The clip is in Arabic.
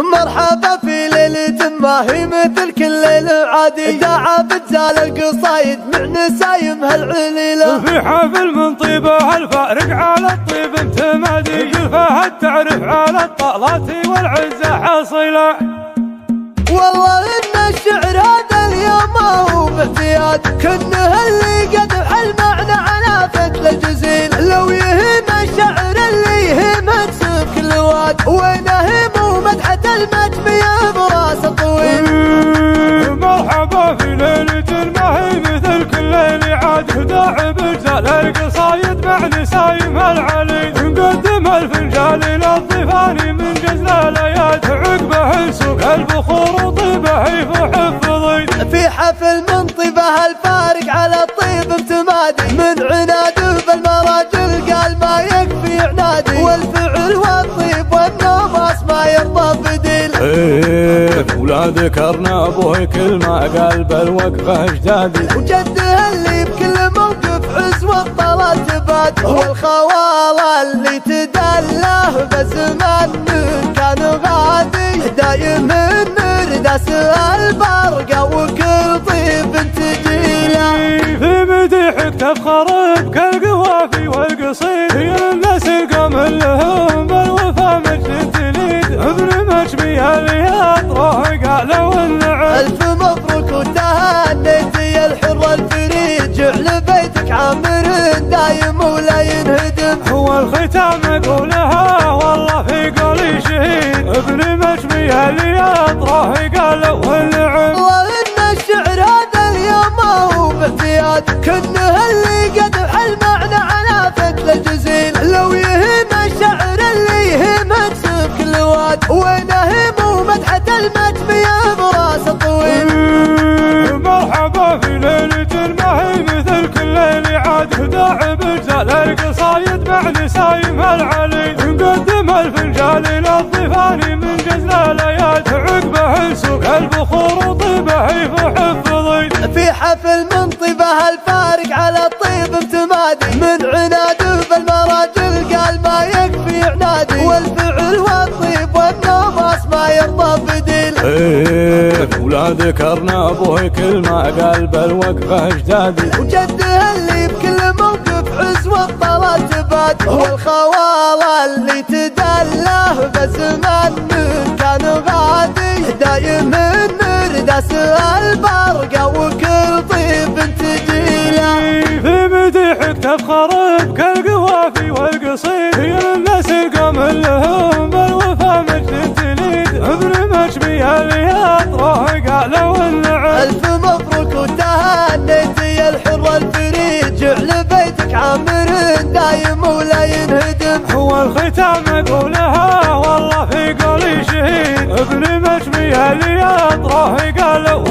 مرحبا في ليلة ما هي مثل كل ليلة عادي، دعا بتزال القصايد مع نسايمها العليلة. في حفل من طيبه الفارق على الطيب امتمادي، قلفها التعرف على الطالات والعزة حاصلة. والله ان الشعر هذا اليوم ما هو باعتياد، كنه اللي قدح المعنى على فتل الجزيل. لو يهم الشعر اللي يهمك سب كل واد، وينهم ومدحة المجمية براس الطويل. مرحبا في ليلة ما هي مثل كل ليلة عاد، داعي بجزال القصايد مع نسايمها العلي. نقدم الفنجال للضيفان من جزل الاياد، عقبه نسوق البخور وطيبه يفحفظي. في حفل من طيبه الفارق على الطيب امتمادي، من عناد بالمراجل قال ما يكفي عنادي. والفعل والطيب والنوماس ما يرضى بديل. ولا ذكرنا ابوه كل ما قال بالوقفه اجدادي، وجده اللي بكل موقف عز والطلال تباد. والخواله اللي تدله بزمان من كان غادي، دايم الندس البرقه وكل طيب تجيله. في مديحك تفخر بكالقوافي والقصيد، هي الناس القمل لهم بالوفا مجد تليد. ابن مجمية ليطرح قالوا النعم، الف مبروك وتهنيت يا الحر الفريد. جعل بيتك عامر دايم ولا ينهدم. هو الختام اقولها والله في قولي شهيد. ابن مجمية ليطرح قالوا النعم. والله ان الشعر هذا اليوم ما هو باعتياد، كنه اللي قدح المعنى على فتل الجزيل. لو يهم الشعر اللي يهمك سب كل واد، وينهم ومدحة المجمية براس الطويل. مرحبا في ليلة ما هي مثل كل ليلة عاد، داعي بجزال القصايد مع نسايمها العلي. نقدم الفنجال للضيفان من جزل الاياد، عقبه نسوق البخور وطيبه يفحفظي. في حفل من طيبه الفارق على الطيب امتمادي، من عناد بالمراجل قال ما يكفي عنادي. والفعل والطيب والنوماس ما يرضى بديل. ولا ذكرنا ابوه كل ما قال بالوقفه اجدادي، وجده اللي بكل موقف عز والطلال تباد. والخواله اللي تدله بزمان من كان غادي، دايم الندس البرقه وكل طيب تجيله. في مديحك تفخر بكالقوافي والقصيد، هي الناس القمل لهم بالوفا مجد تليد. ابن مجمية ليطرح قالوا النعم، الف مبروك وتهنيت يا الحر الفريد. جعل بيتك عامر دايم ولا ينهدم. هو الختام اقولها والله في قولي شهيد. ابن مجمية ليطرح قالوا